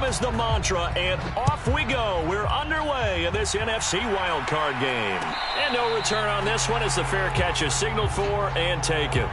is the mantra, and off we go. We're underway in this NFC wildcard game. And no return on this one as the fair catch is signaled for and taken.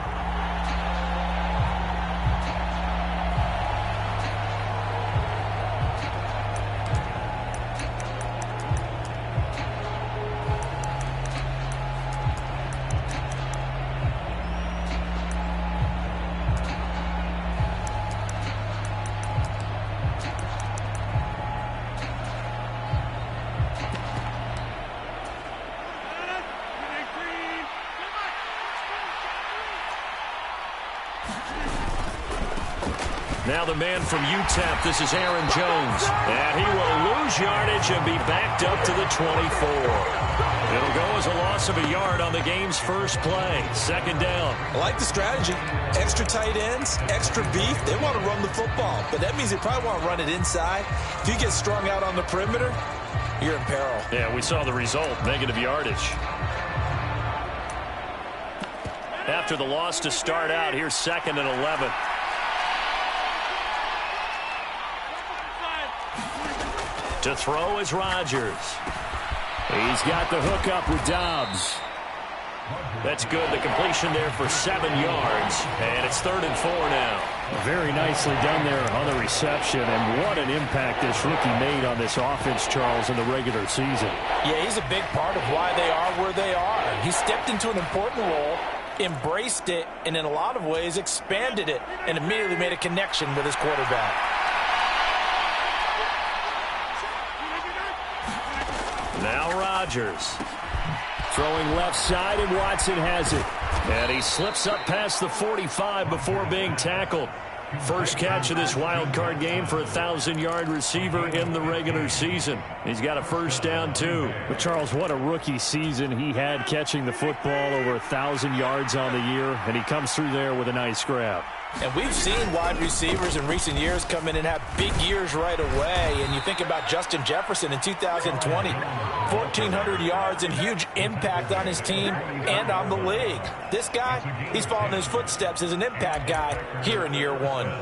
Now the man from UTEP, this is Aaron Jones. And he will lose yardage and be backed up to the 24. It'll go as a loss of a yard on the game's first play. Second down. I like the strategy. Extra tight ends, extra beef. They want to run the football, but that means they probably want to run it inside. If you get strung out on the perimeter, you're in peril. Yeah, we saw the result, negative yardage. After the loss to start out, here's 2nd and 11. To throw is Rodgers. He's got the hook up with Dobbs. That's good. The completion there for 7 yards. And it's 3rd and 4 now. Very nicely done there on the reception. And what an impact this rookie made on this offense, Charles, in the regular season. Yeah, he's a big part of why they are where they are. He stepped into an important role, embraced it, and in a lot of ways expanded it, and immediately made a connection with his quarterback. Now Rodgers. Throwing left side, and Watson has it. And he slips up past the 45 before being tackled. First catch of this wild card game for a 1,000-yard receiver in the regular season. He's got a first down, too. But, Charles, what a rookie season he had catching the football, over 1,000 yards on the year, and he comes through there with a nice grab. And we've seen wide receivers in recent years come in and have big years right away. And you think about Justin Jefferson in 2020, 1,400 yards and huge impact on his team and on the league. This guy, he's following his footsteps as an impact guy here in year 1.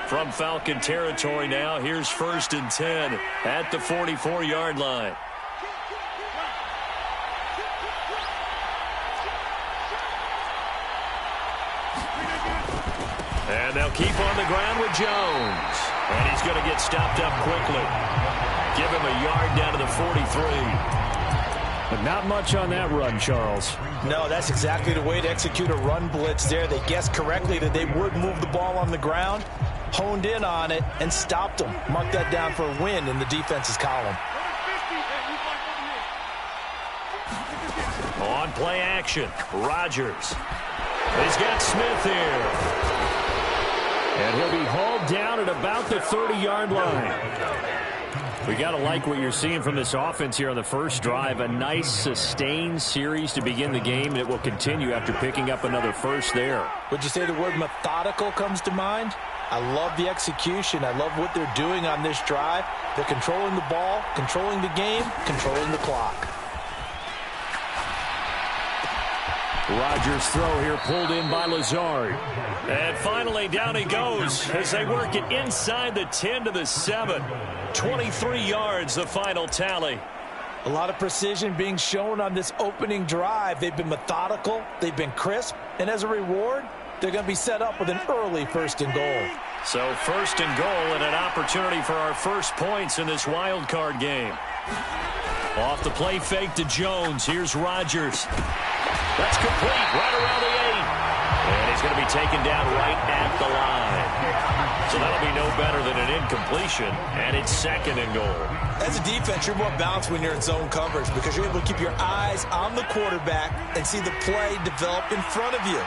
From Falcon territory now, here's 1st and 10 at the 44-yard line. And they'll keep on the ground with Jones. And he's going to get stopped up quickly. Give him a yard down to the 43. But not much on that run, Charles. No, that's exactly the way to execute a run blitz there. They guessed correctly that they would move the ball on the ground, honed in on it, and stopped them. Mark that down for a win in the defense's column. On play action, Rodgers. He's got Smith here. And he'll be hauled down at about the 30-yard line. We got to like what you're seeing from this offense here on the first drive. A nice, sustained series to begin the game, and it will continue after picking up another first there. Would you say the word methodical comes to mind? I love the execution. I love what they're doing on this drive. They're controlling the ball, controlling the game, controlling the clock. Rodgers' throw here pulled in by Lazard. And finally down he goes as they work it inside the 10 to the 7. 23 yards the final tally. A lot of precision being shown on this opening drive. They've been methodical, they've been crisp, and as a reward, they're going to be set up with an early 1st and goal. So 1st and goal and an opportunity for our first points in this wild card game. Off the play fake to Jones. Here's Rodgers. That's complete right around the 8. And he's going to be taken down right at the line. So that'll be no better than an incompletion, and it's 2nd and goal. As a defense, you're more balanced when you're in zone coverage because you're able to keep your eyes on the quarterback and see the play develop in front of you.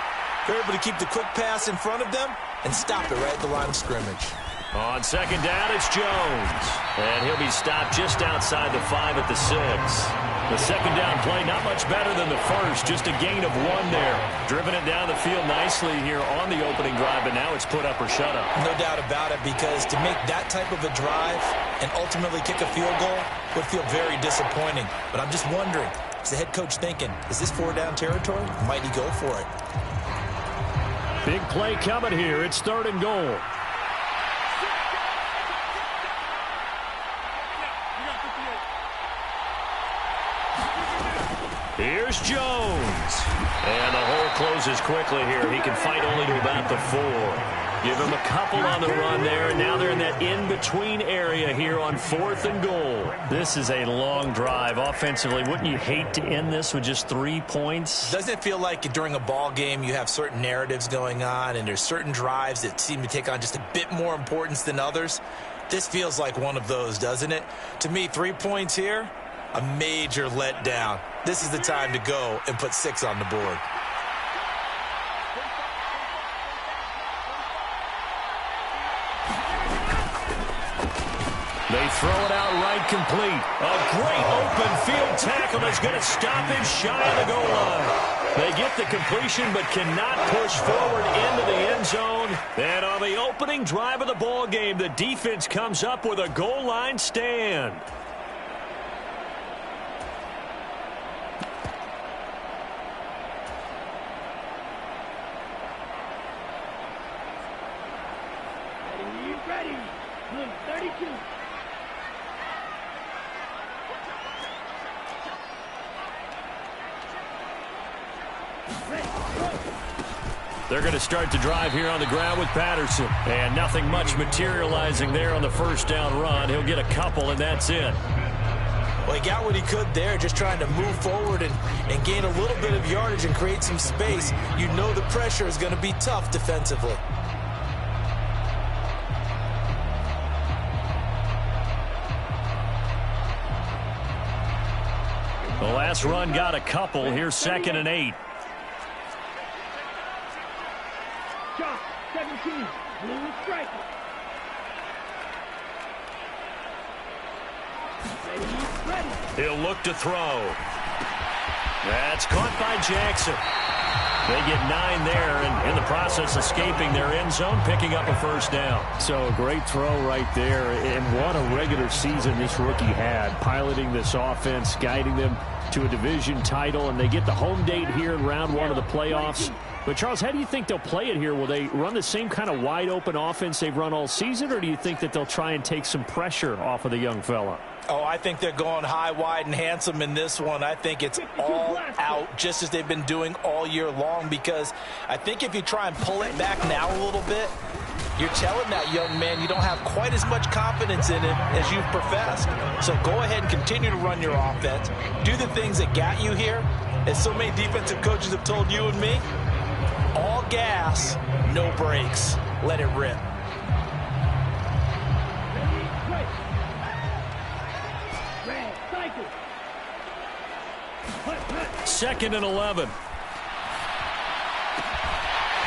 You're able to keep the quick pass in front of them and stop it right at the line of scrimmage. On second down, it's Jones. And he'll be stopped just outside the 5 at the 6. The second down play not much better than the first, just a gain of 1 there. Driven it down the field nicely here on the opening drive, but now it's put up or shut up. No doubt about it, because to make that type of a drive and ultimately kick a field goal would feel very disappointing. But I'm just wondering, is the head coach thinking, is this 4-down territory? Might he go for it? Big play coming here. It's 3rd and goal. Here's Jones. And the hole closes quickly here. He can fight only to about the 4. Give him a couple on the run there, and now they're in that in-between area here on 4th and goal. This is a long drive offensively. Wouldn't you hate to end this with just 3 points? Doesn't it feel like during a ball game you have certain narratives going on, and there's certain drives that seem to take on just a bit more importance than others? This feels like one of those, doesn't it? To me, 3 points here, a major letdown. This is the time to go and put 6 on the board. They throw it out right complete. A great open field tackle that's going to stop him shy of the goal line. They get the completion but cannot push forward into the end zone. And on the opening drive of the ball game, the defense comes up with a goal line stand. Ready. Blue 32. They're going to start the drive here on the ground with Patterson. And nothing much materializing there on the first down run. He'll get a couple, and that's it. Well, he got what he could there, just trying to move forward and gain a little bit of yardage and create some space. You know the pressure is going to be tough defensively. The last run got a couple. Here's 2nd and 8. Shot 17. Blue striker. Ready. He'll look to throw. That's caught by Jackson. They get 9 there, and in the process escaping their end zone, picking up a first down. So a great throw right there, and what a regular season this rookie had, piloting this offense, guiding them to a division title, and they get the home date here in round 1 of the playoffs. But, Charles, how do you think they'll play it here? Will they run the same kind of wide-open offense they've run all season, or do you think that they'll try and take some pressure off of the young fella? Oh, I think they're going high, wide, and handsome in this one. I think it's all out, just as they've been doing all year long, because I think if you try and pull it back now a little bit, you're telling that young man you don't have quite as much confidence in it as you've professed. So go ahead and continue to run your offense. Do the things that got you here. As so many defensive coaches have told you and me, all gas, no brakes. Let it rip. Second and 11.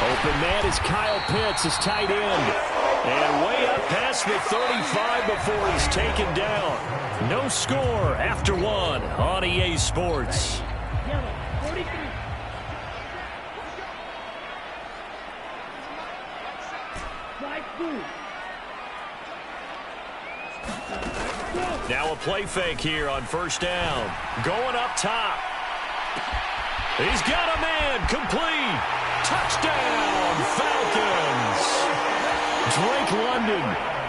Open man is Kyle Pitts, his tight end. And way up past the 35 before he's taken down. No score after 1 on EA Sports. Yellow 43. Flag blue. Now a play fake here on first down. Going up top. He's got a man. Complete. Touchdown, Falcons. Drake London,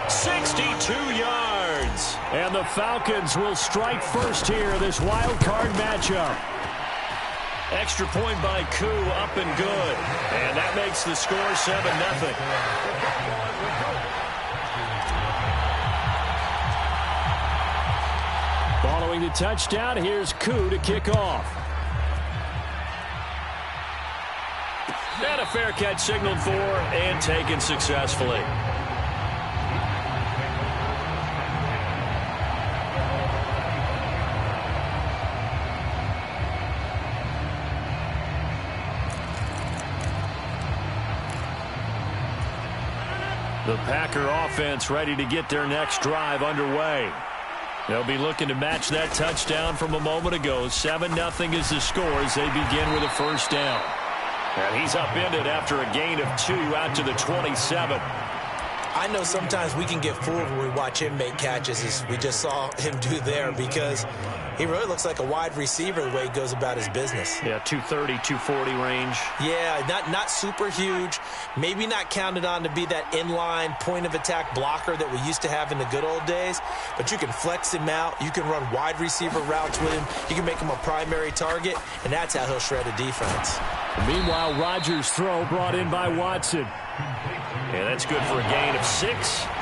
62 yards. And the Falcons will strike first here, this wild card matchup. Extra point by Koo, up and good. And that makes the score 7-0. Following the touchdown, here's Koo to kick off. And a fair catch signaled for and taken successfully. The Packer offense ready to get their next drive underway. They'll be looking to match that touchdown from a moment ago. 7-0 is the score as they begin with a first down. And he's upended after a gain of 2 out to the 27. I know sometimes we can get fooled when we watch him make catches, as we just saw him do there, because he really looks like a wide receiver the way he goes about his business. Yeah, 230, 240 range. Yeah, not super huge. Maybe not counted on to be that inline point-of-attack blocker that we used to have in the good old days, but you can flex him out. You can run wide receiver routes with him. You can make him a primary target, and that's how he'll shred a defense. Meanwhile, Rodgers' throw brought in by Watson. And that's good for a gain of 6.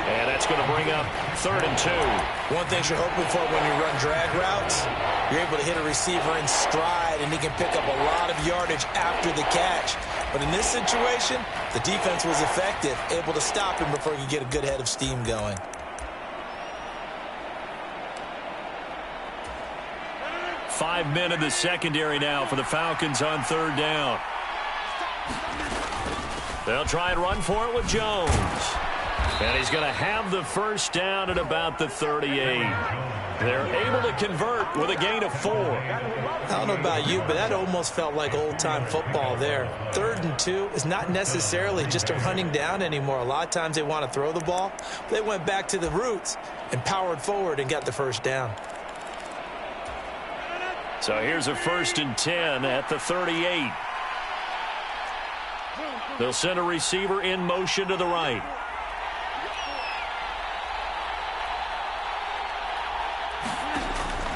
And that's going to bring up 3rd and 2. One thing you're hoping for when you run drag routes, you're able to hit a receiver in stride, and he can pick up a lot of yardage after the catch. But in this situation, the defense was effective, able to stop him before he could get a good head of steam going. Five men in the secondary now for the Falcons on 3rd down. They'll try and run for it with Jones. And he's going to have the first down at about the 38. They're able to convert with a gain of 4. I don't know about you, but that almost felt like old-time football there. 3rd and 2 is not necessarily just a running down anymore. A lot of times they want to throw the ball. They went back to the roots and powered forward and got the first down. So here's a 1st and 10 at the 38. They'll send a receiver in motion to the right.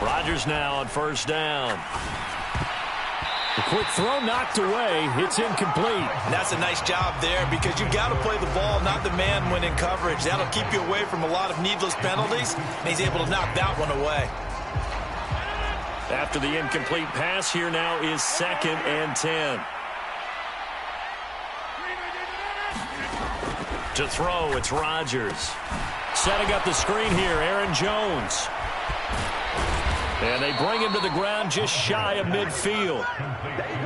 Rodgers now on 1st down. The quick throw knocked away. It's incomplete. And that's a nice job there, because you've got to play the ball, not the man when in coverage. That'll keep you away from a lot of needless penalties, and he's able to knock that one away. After the incomplete pass, here now is 2nd and 10. To throw, it's Rodgers. Setting up the screen here, Aaron Jones. And they bring him to the ground just shy of midfield.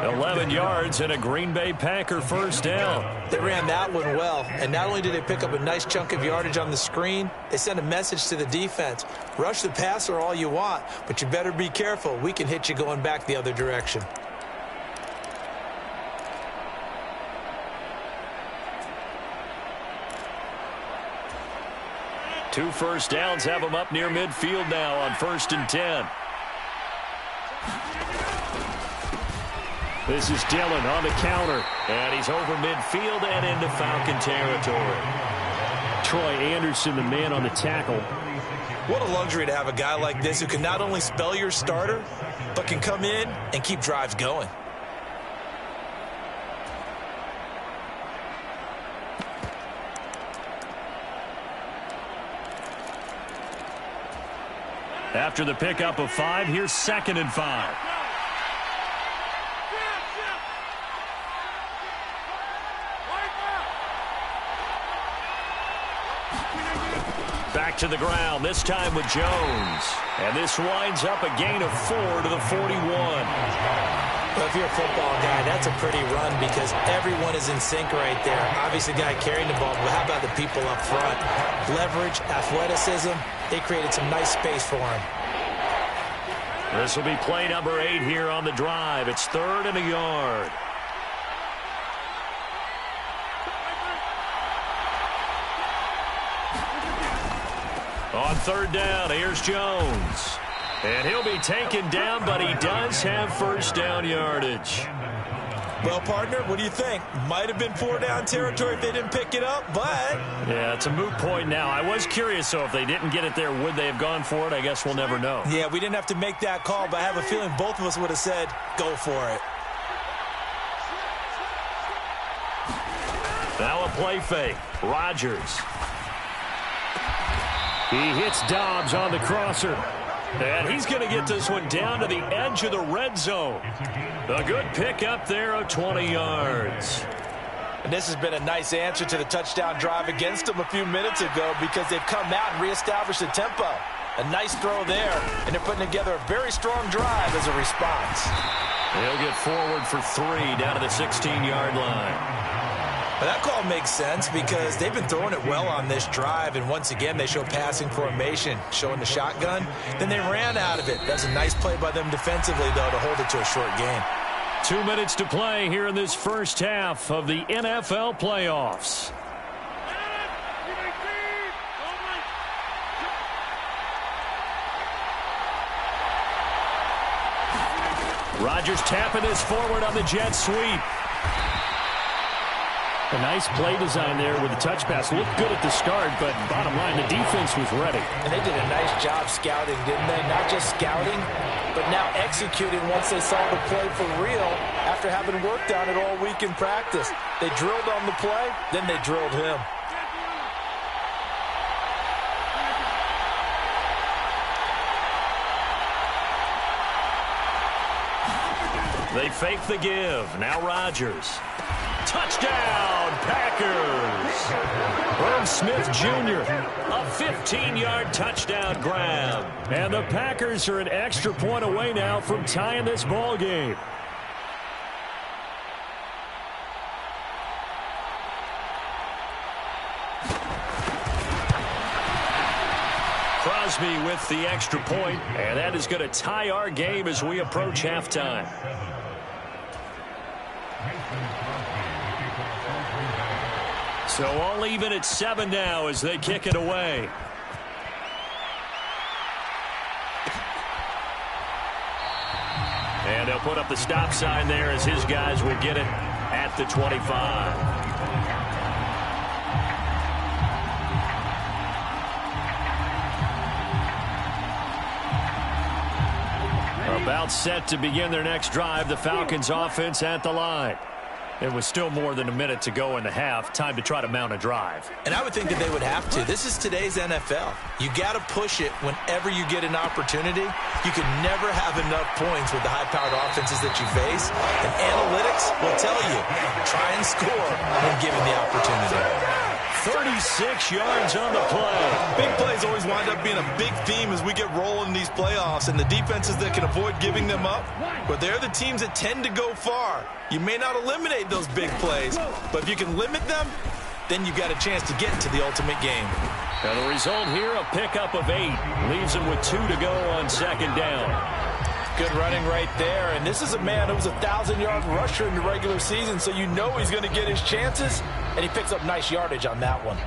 11 yards and a Green Bay Packer first down. They ran that one well, and not only did they pick up a nice chunk of yardage on the screen, they sent a message to the defense. Rush the passer all you want, but you better be careful. We can hit you going back the other direction. Two first downs have him up near midfield now on 1st and 10. This is Dillon on the counter. And he's over midfield and into Falcon territory. Troy Anderson, the man on the tackle. What a luxury to have a guy like this who can not only spell your starter, but can come in and keep drives going. After the pickup of 5, here's 2nd and 5. Back to the ground, this time with Jones. And this winds up a gain of 4 to the 41. Well, if you're a football guy, that's a pretty run, because everyone is in sync right there. Obviously, the guy carrying the ball, but how about the people up front? Leverage, athleticism, they created some nice space for him. This will be play number 8 here on the drive. It's 3rd and a yard. On 3rd down, here's Jones. And he'll be taken down, but he does have first down yardage. Well, partner, what do you think? Might have been 4-down territory if they didn't pick it up, but... Yeah, it's a moot point now. I was curious, so if they didn't get it there, would they have gone for it? I guess we'll never know. Yeah, we didn't have to make that call, but I have a feeling both of us would have said, go for it. Now a play fake. Rodgers. He hits Dobbs on the crosser. And he's going to get this one down to the edge of the red zone. A good pick up there of 20 yards. And this has been a nice answer to the touchdown drive against them a few minutes ago, because they've come out and reestablished the tempo. A nice throw there, and they're putting together a very strong drive as a response. He'll get forward for 3 down to the 16-yard line. But that call makes sense because they've been throwing it well on this drive, and once again they show passing formation, showing the shotgun. Then they ran out of it. That's a nice play by them defensively, though, to hold it to a short game. 2 minutes to play here in this first half of the NFL playoffs. Rodgers tapping this forward on the jet sweep. A nice play design there with the touch pass. Looked good at the start, but bottom line, the defense was ready. And they did a nice job scouting, didn't they? Not just scouting, but now executing once they saw the play for real after having worked on it all week in practice. They drilled on the play, then they drilled him. They fake the give. Now Rodgers. Touchdown, Packers. Irv Smith Jr., a 15-yard touchdown grab. And the Packers are an extra point away now from tying this ball game. Crosby with the extra point, and that is going to tie our game as we approach halftime. So all even at 7 now as they kick it away. And they'll put up the stop sign there as his guys will get it at the 25. About set to begin their next drive. The Falcons offense at the line. There was still more than a minute to go in the half. Time to try to mount a drive. And I would think that they would have to. This is today's NFL. You got to push it whenever you get an opportunity. You can never have enough points with the high-powered offenses that you face. And analytics will tell you, try and score when given the opportunity. 36 yards on the play. Big plays always wind up being a big theme as we get rolling in these playoffs, and the defenses that can avoid giving them up, but they're the teams that tend to go far. You may not eliminate those big plays, but if you can limit them, then you've got a chance to get to the ultimate game. Now the result here, a pickup of 8. Leaves him with 2 to go on second down. Good running right there, and this is a man who was a 1,000-yard rusher in the regular season, so you know he's going to get his chances, and he picks up nice yardage on that one.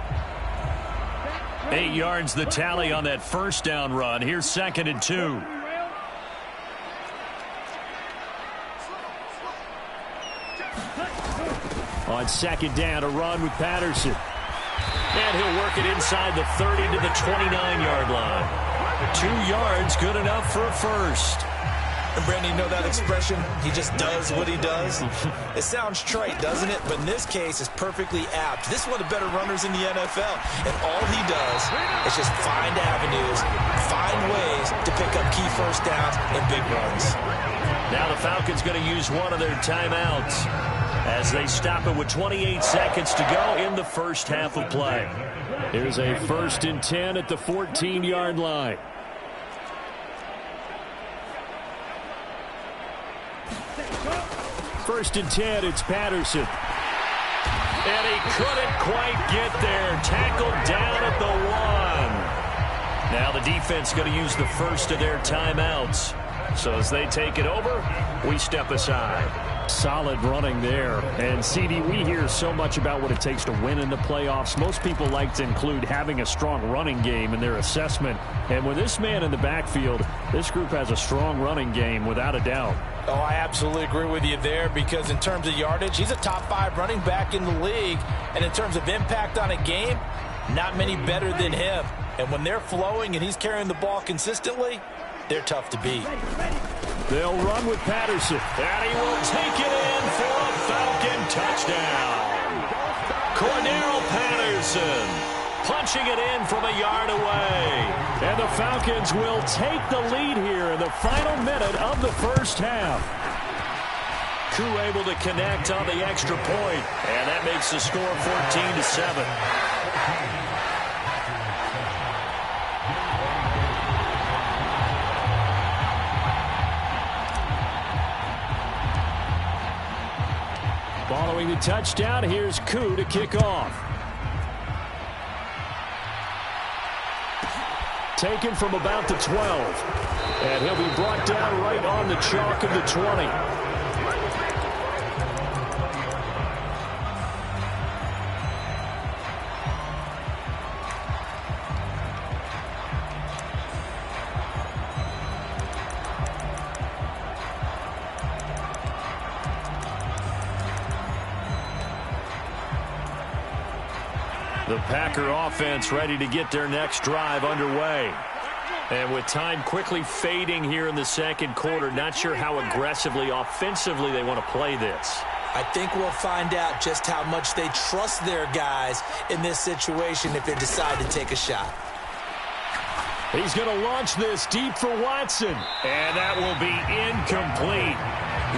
8 yards the tally on that first down run. Here's 2nd and 2. On second down, a run with Patterson. And he'll work it inside the 30 to the 29-yard line. 2 yards, good enough for a first. And Brandon, you know that expression? He just does what he does. It sounds trite, doesn't it? But in this case, it's perfectly apt. This is one of the better runners in the NFL. And all he does is just find avenues, find ways to pick up key first downs and big runs. Now the Falcons going to use one of their timeouts as they stop it with 28 seconds to go in the first half of play. Here's a 1st and 10 at the 14-yard line. First and 10, it's Patterson. And he couldn't quite get there. Tackled down at the 1. Now the defense going to use the first of their timeouts. So as they take it over, we step aside. Solid running there. And, CD, we hear so much about what it takes to win in the playoffs. Most people like to include having a strong running game in their assessment. And with this man in the backfield, this group has a strong running game without a doubt. Oh, I absolutely agree with you there because in terms of yardage, he's a top 5 running back in the league. And in terms of impact on a game, not many better than him. And when they're flowing and he's carrying the ball consistently, they're tough to beat. They'll run with Patterson. And he will take it in for a Falcon touchdown. Cordarrelle Patterson punching it in from a yard away. And the Falcons will take the lead here in the final minute of the first half. Koo able to connect on the extra point, and that makes the score 14-7. Following the touchdown, here's Koo to kick off. Taken from about the 12. And he'll be brought down right on the chalk of the 20. The Packer offense ready to get their next drive underway. And with time quickly fading here in the second quarter, not sure how aggressively, offensively they want to play this. I think we'll find out just how much they trust their guys in this situation if they decide to take a shot. He's going to launch this deep for Watson. And that will be incomplete.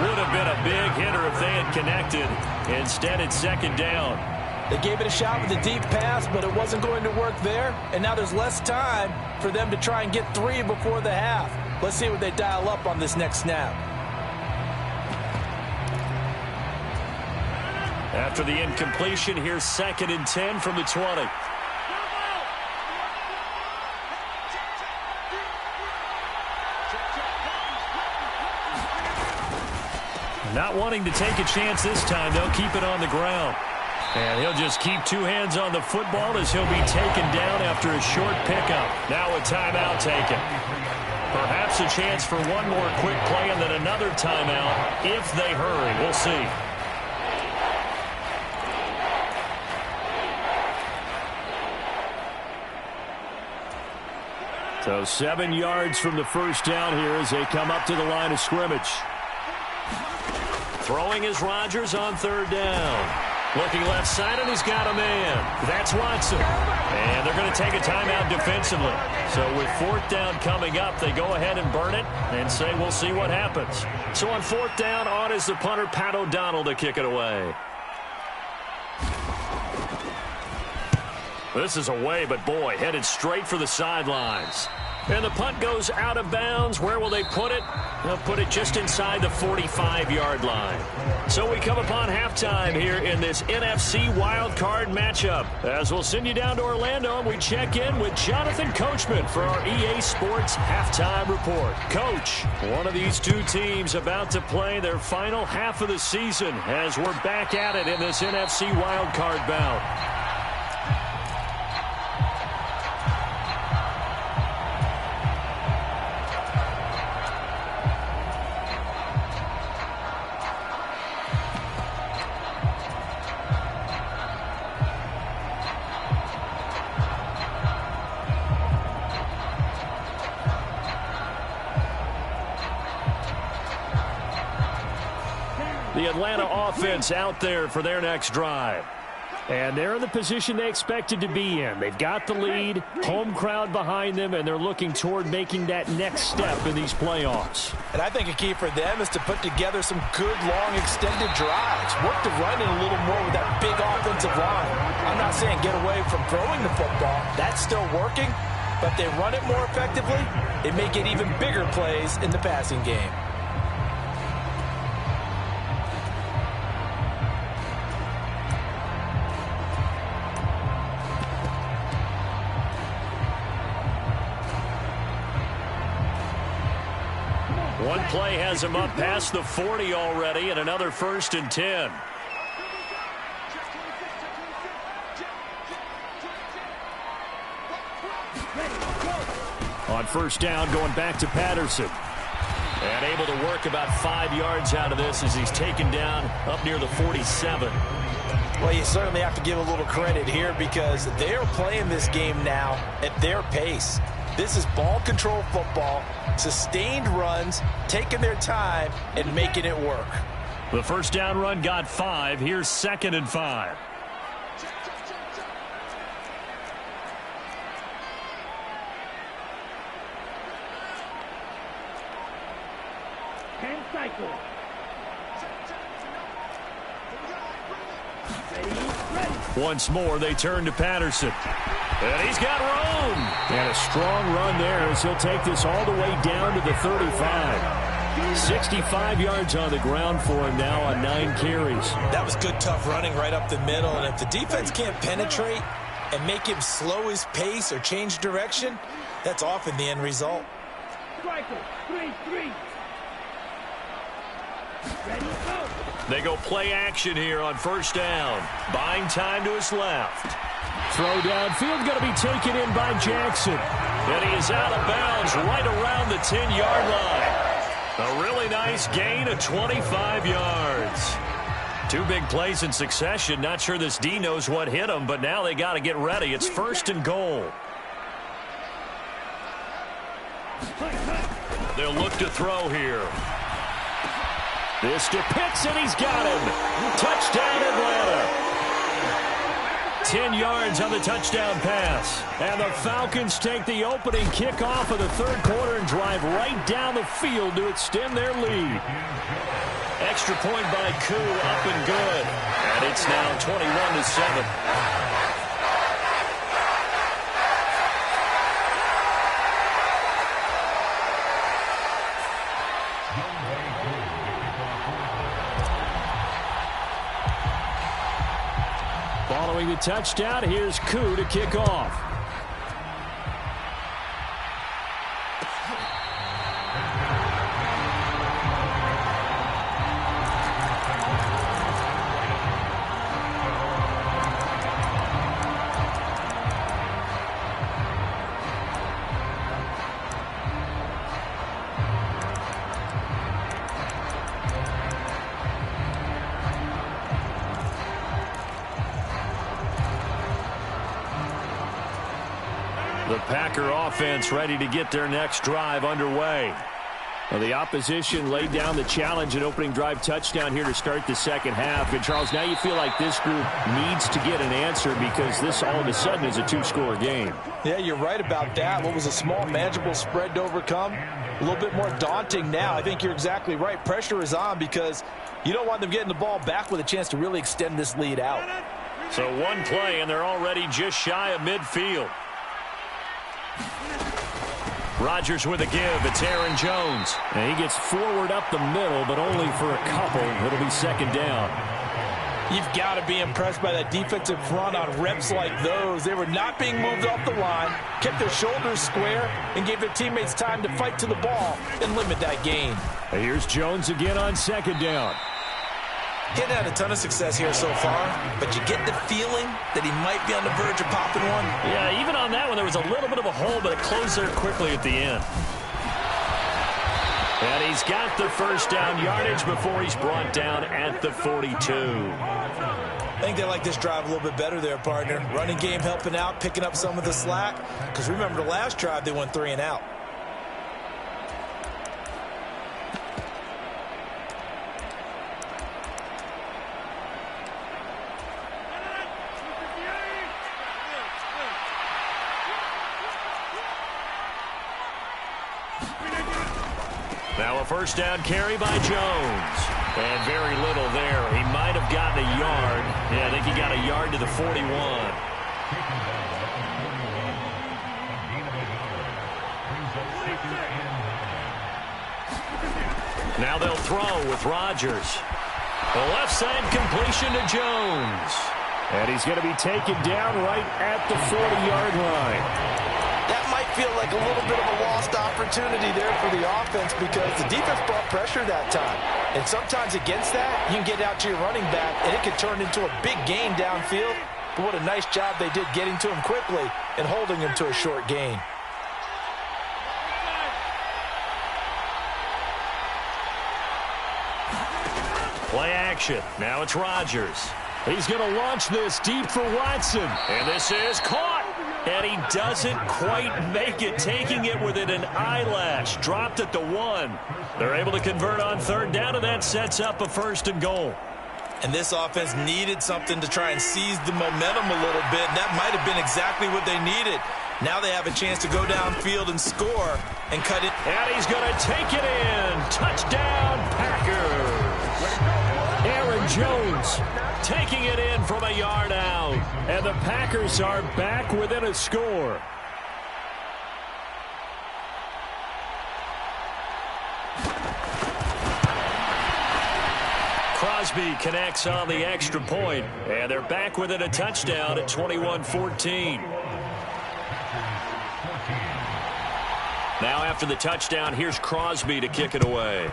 Would have been a big hitter if they had connected. Instead, it's second down. They gave it a shot with a deep pass, but it wasn't going to work there. And now there's less time for them to try and get 3 before the half. Let's see what they dial up on this next snap. After the incompletion, here's 2nd and 10 from the 20. Not wanting to take a chance this time, they'll keep it on the ground. And he'll just keep 2 hands on the football as he'll be taken down after a short pickup. Now a timeout taken. Perhaps a chance for one more quick play and then another timeout if they hurry. We'll see. So 7 yards from the first down here as they come up to the line of scrimmage. Throwing is Rodgers on 3rd down. Looking left side, and he's got a man. That's Watson. And they're going to take a timeout defensively. So with 4th down coming up, they go ahead and burn it and say we'll see what happens. So on 4th down, on is the punter, Pat O'Donnell, to kick it away. This is away, but boy, headed straight for the sidelines. And the punt goes out of bounds. Where will they put it? They'll put it just inside the 45-yard line. So we come upon halftime here in this NFC wildcard matchup. As we'll send you down to Orlando, and we check in with Jonathan Coachman for our EA Sports Halftime Report. Coach, one of these 2 teams about to play their final half of the season as we're back at it in this NFC wildcard bout. The Atlanta offense out there for their next drive. And they're in the position they expected to be in. They've got the lead, home crowd behind them, and they're looking toward making that next step in these playoffs. And I think a key for them is to put together some good, long, extended drives. Work the run in a little more with that big offensive line. I'm not saying get away from throwing the football. That's still working. But if they run it more effectively, it may get even bigger plays in the passing game. One play has him up past the 40 already, and another 1st and 10. On 1st down, going back to Patterson. And able to work about 5 yards out of this as he's taken down up near the 47. Well, you certainly have to give a little credit here because they're playing this game now at their pace. This is ball control football, sustained runs, taking their time, and making it work. The 1st down run got 5. Here's 2nd and 5. Cycle. Once more, they turn to Patterson. And he's got room. And a strong run there as he'll take this all the way down to the 35. 65 yards on the ground for him now on 9 carries. That was good, tough running right up the middle. And if the defense can't penetrate and make him slow his pace or change direction, that's often the end result. Striker, 3-3. Ready, go. They go play action here on first down. Buying time to his left. Throw downfield going to be taken in by Jackson. And he is out of bounds right around the 10-yard line. A really nice gain of 25 yards. 2 big plays in succession. Not sure this D knows what hit him, but now they got to get ready. It's first and goal. They'll look to throw here. This to Pitts, and he's got him. Touchdown, Atlanta. 10 yards on the touchdown pass. And the Falcons take the opening kickoff of the third quarter and drive right down the field to extend their lead. Extra point by Koo, up and good. And it's now 21-7. Following the touchdown, here's Koo to kick off. The Packer offense ready to get their next drive underway. Well, the opposition laid down the challenge and opening drive touchdown here to start the second half. And, Charles, now you feel like this group needs to get an answer because this all of a sudden is a 2-score game. Yeah, you're right about that. What was a small, manageable spread to overcome, a little bit more daunting now. I think you're exactly right. Pressure is on because you don't want them getting the ball back with a chance to really extend this lead out. So one play, and they're already just shy of midfield. Rodgers with a give. It's Aaron Jones. And he gets forward up the middle, but only for a couple. It'll be second down. You've got to be impressed by that defensive front on reps like those. They were not being moved off the line, kept their shoulders square, and gave their teammates time to fight to the ball and limit that gain. And here's Jones again on second down. Getting had a ton of success here so far, but you get the feeling that he might be on the verge of popping one. Yeah, even on that one, there was a little bit of a hole, but it closed there quickly at the end. And he's got the first down yardage before he's brought down at the 42. I think they like this drive a little bit better there, partner. Running game helping out, picking up some of the slack. Because remember the last drive, they went 3 and out. Now a first down carry by Jones. And very little there. He might have gotten a yard. Yeah, I think he got a yard to the 41. Now they'll throw with Rodgers. The left side completion to Jones. And he's going to be taken down right at the 40-yard line. That might feel like a little bit of a lost opportunity there for the offense because the defense brought pressure that time. And sometimes against that, you can get out to your running back, and it could turn into a big gain downfield. But what a nice job they did getting to him quickly and holding him to a short gain. Play action. Now it's Rodgers. He's going to launch this deep for Watson. And this is caught. And he doesn't quite make it, taking it within an eyelash. Dropped at the 1. They're able to convert on third down, and that sets up a first and goal. And this offense needed something to try and seize the momentum a little bit, and that might have been exactly what they needed. Now they have a chance to go downfield and score and cut it. And he's going to take it in. Touchdown, Packers. Aaron Jones taking it in from a yard out. And the Packers are back within a score. Crosby connects on the extra point, and they're back within a touchdown at 21-14. Now after the touchdown, here's Crosby to kick it away.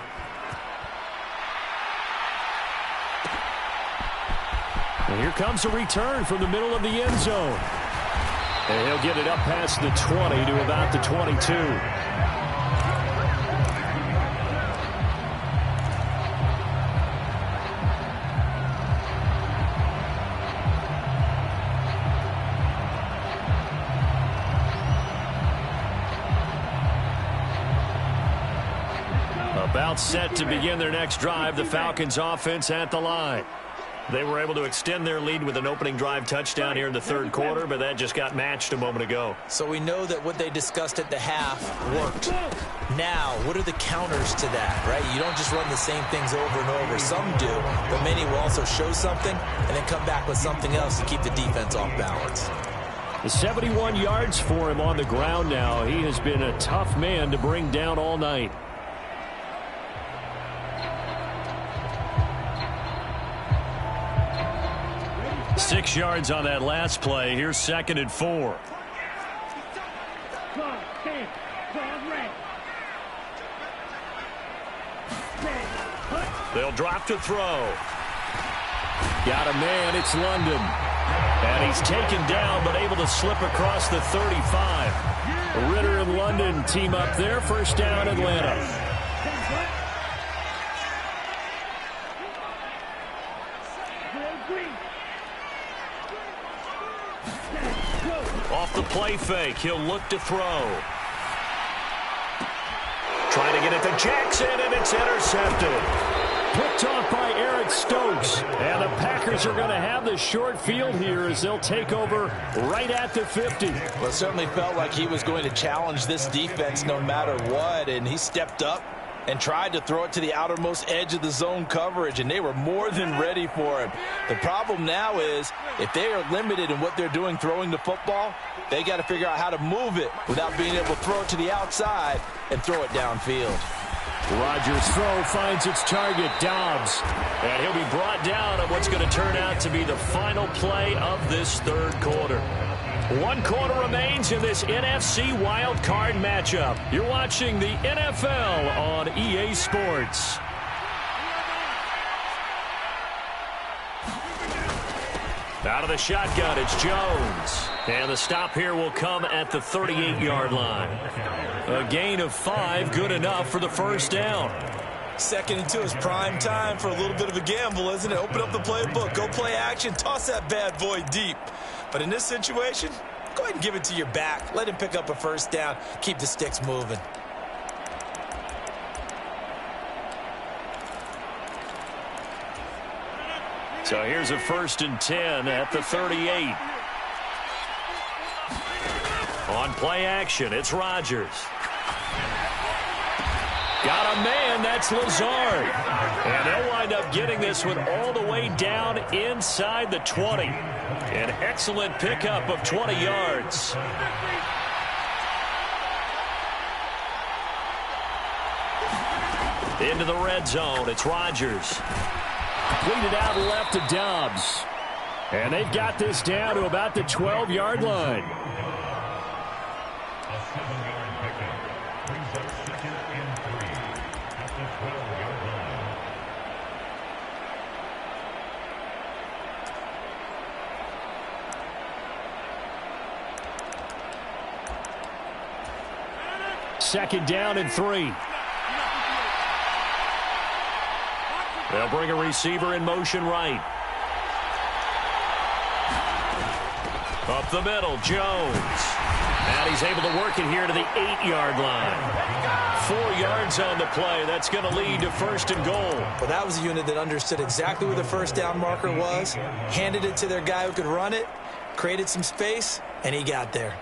And here comes a return from the middle of the end zone. And he'll get it up past the 20 to about the 22. About set to begin their next drive, the Falcons offense at the line. They were able to extend their lead with an opening drive touchdown here in the third quarter, but that just got matched a moment ago. So we know that what they discussed at the half worked. Now, what are the counters to that, right? You don't just run the same things over and over. Some do, but many will also show something and then come back with something else to keep the defense off balance. The 71 yards for him on the ground now. He has been a tough man to bring down all night. Six yards on that last play. Here's 2nd and 4. They'll drop to throw. Got a man. It's London. And he's taken down but able to slip across the 35. Ritter and London team up there. First down, Atlanta. Off the play fake, he'll look to throw. Trying to get it to Jackson, and it's intercepted. Picked off by Eric Stokes. And the Packers are going to have the short field here as they'll take over right at the 50. Well, it certainly felt like he was going to challenge this defense no matter what, and he stepped up and tried to throw it to the outermost edge of the zone coverage, and they were more than ready for him. The problem now is if they are limited in what they're doing throwing the football, they got to figure out how to move it without being able to throw it to the outside and throw it downfield. Rodgers' throw finds its target, Dobbs. And he'll be brought down at what's going to turn out to be the final play of this third quarter. 1 quarter remains in this NFC wild card matchup. You're watching the NFL on EA Sports. Out of the shotgun, it's Jones. And the stop here will come at the 38-yard line. A gain of 5, good enough for the first down. 2nd and 2 is prime time for a little bit of a gamble, isn't it? Open up the playbook, go play action, toss that bad boy deep. But in this situation, go ahead and give it to your back. Let him pick up a first down. Keep the sticks moving. So here's a 1st and 10 at the 38. On play action, it's Rodgers. Got a man, that's Lazard. And they'll wind up getting this one all the way down inside the 20. An excellent pickup of 20 yards. Into the red zone, it's Rodgers. Completed out left to Dobbs. And they've got this down to about the 12-yard line. Second down and 3. They'll bring a receiver in motion right. Up the middle, Jones. And he's able to work it here to the 8-yard line. 4 yards on the play. That's going to lead to 1st and goal. Well, that was a unit that understood exactly where the first down marker was, handed it to their guy who could run it, created some space, and he got there.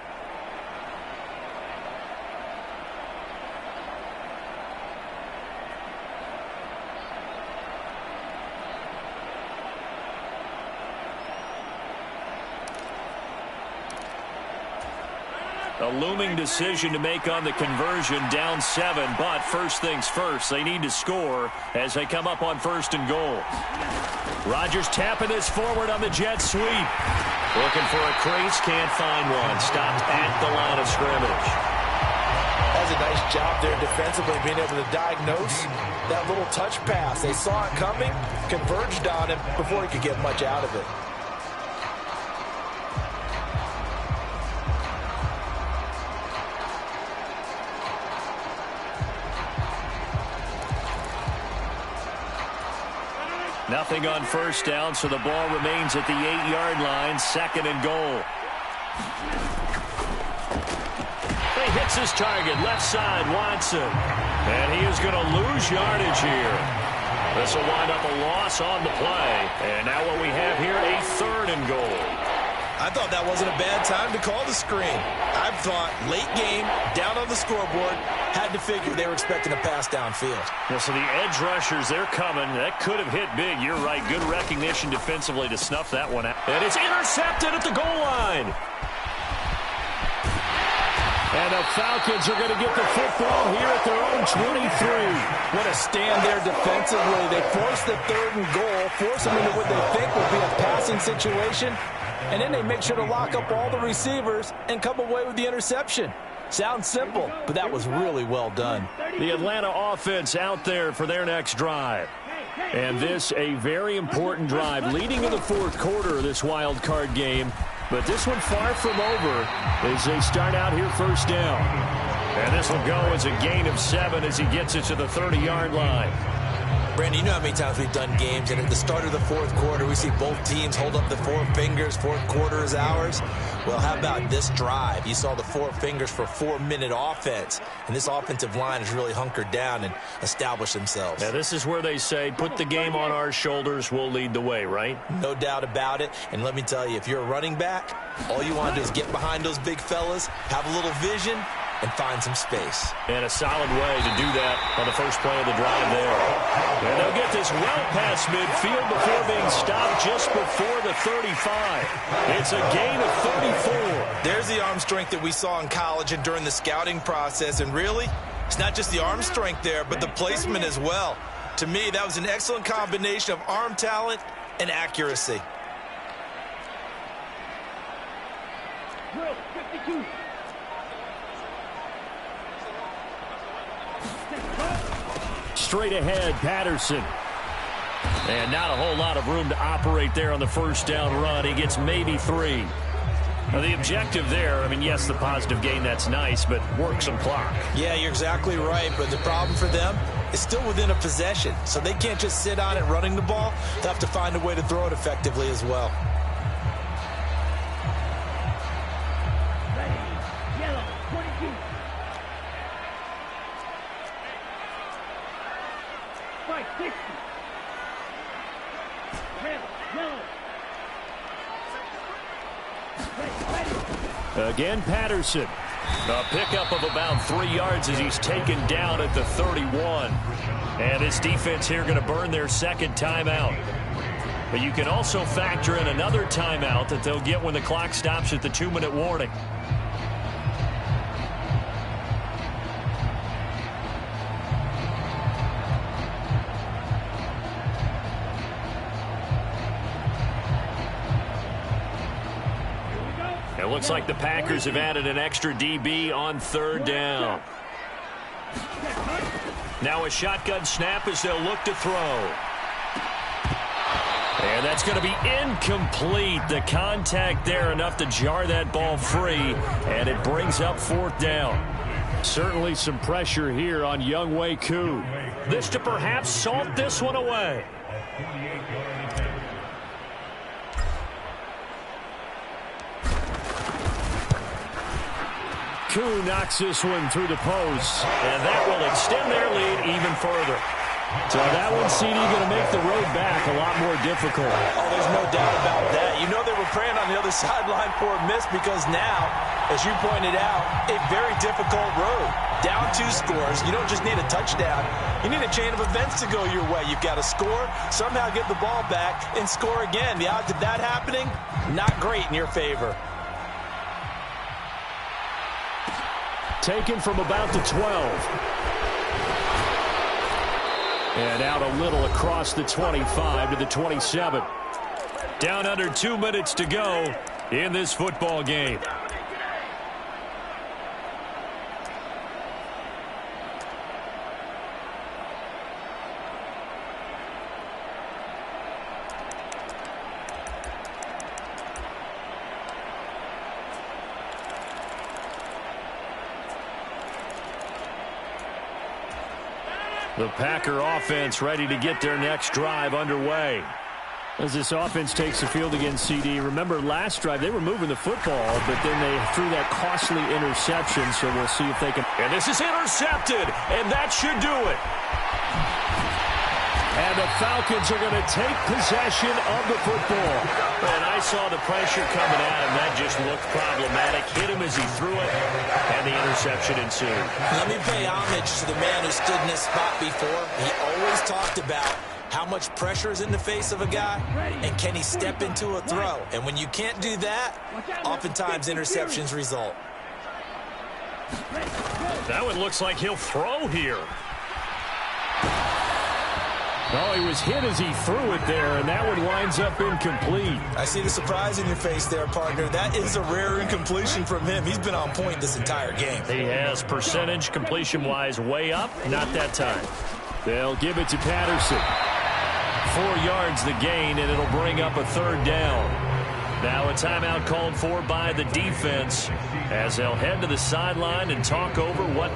A looming decision to make on the conversion, down 7. But first things first, they need to score as they come up on 1st and goal. Rodgers tapping this forward on the jet sweep. Looking for a crease, can't find one. Stopped at the line of scrimmage. That's a nice job there defensively, being able to diagnose that little touch pass. They saw it coming, converged on him before he could get much out of it. Nothing on 1st down, so the ball remains at the 8-yard line, 2nd and goal. He hits his target, left side, Watson. And he is going to lose yardage here. This will wind up a loss on the play. And now what we have here, a 3rd and goal. I thought that wasn't a bad time to call the screen. I thought late game, down on the scoreboard, had to figure they were expecting a pass downfield. Well, so the edge rushers, they're coming. That could have hit big. You're right. Good recognition defensively to snuff that one out. And it's intercepted at the goal line. And the Falcons are going to get the football here at their own 23. What a stand there defensively. They force the 3rd and goal, force them into what they think will be a passing situation, and then they make sure to lock up all the receivers and come away with the interception. Sounds simple, but that was really well done. The Atlanta offense out there for their next drive. And this a very important drive leading in the 4th quarter of this wild card game. But this one far from over as they start out here 1st down. And this will go as a gain of 7 as he gets it to the 30-yard line. Brandon, you know how many times we've done games, and at the start of the 4th quarter, we see both teams hold up the 4 fingers, 4th quarter is ours. Well, how about this drive? You saw the 4 fingers for 4-minute offense, and this offensive line has really hunkered down and established themselves. Now, this is where they say, put the game on our shoulders, we'll lead the way, right? No doubt about it, and let me tell you, if you're a running back, all you want to do is get behind those big fellas, have a little vision, and find some space. And a solid way to do that on the first play of the drive there. And they'll get this well past midfield before being stopped just before the 35. It's a gain of 34. There's the arm strength that we saw in college and during the scouting process. And really, it's not just the arm strength there, but the placement as well. To me, that was an excellent combination of arm talent and accuracy. Drill 52. Straight ahead, Patterson. And not a whole lot of room to operate there on the 1st down run. He gets maybe 3. Now, the objective there, I mean, yes, the positive gain, that's nice, but work some clock. Yeah, you're exactly right, but the problem for them is still within a possession, so they can't just sit on it running the ball. They'll have to find a way to throw it effectively as well. Ready. Yellow 22. Fight 60. Red, yellow. Ready. Again, Patterson. A pickup of about 3 yards as he's taken down at the 31. And this defense here going to burn their 2nd timeout. But you can also factor in another timeout that they'll get when the clock stops at the 2-minute warning. It looks like the Packers have added an extra DB on 3rd down. Now a shotgun snap as they'll look to throw. And that's going to be incomplete. The contact there enough to jar that ball free, and it brings up 4th down. Certainly some pressure here on Younghoe Koo. This to perhaps salt this one away. Koo knocks this one through the post, and that will extend their lead even further. So that one, CD, going to make the road back a lot more difficult. Oh, there's no doubt about that. You know they were praying on the other sideline for a miss because now, as you pointed out, a very difficult road. Down 2 scores. You don't just need a touchdown. You need a chain of events to go your way. You've got to score, somehow get the ball back, and score again. The odds of that happening, not great in your favor. Taken from about the 12. And out a little across the 25 to the 27. Down under 2 minutes to go in this football game. The Packer offense ready to get their next drive underway. As this offense takes the field against CD, remember last drive they were moving the football, but then they threw that costly interception, so we'll see if they can. And this is intercepted, and that should do it. And the Falcons are going to take possession of the football. And I saw the pressure coming at him. That just looked problematic. Hit him as he threw it, and the interception ensued. Let me pay homage to the man who stood in this spot before. He always talked about how much pressure is in the face of a guy, and can he step into a throw. And when you can't do that, oftentimes interceptions result. That one looks like he'll throw here. Oh, he was hit as he threw it there, and that one winds up incomplete. I see the surprise in your face there, partner. That is a rare incompletion from him. He's been on point this entire game. He has percentage completion-wise way up. Not that time. They'll give it to Patterson. 4 yards the gain, and it'll bring up a third down. Now a timeout called for by the defense as they'll head to the sideline and talk over what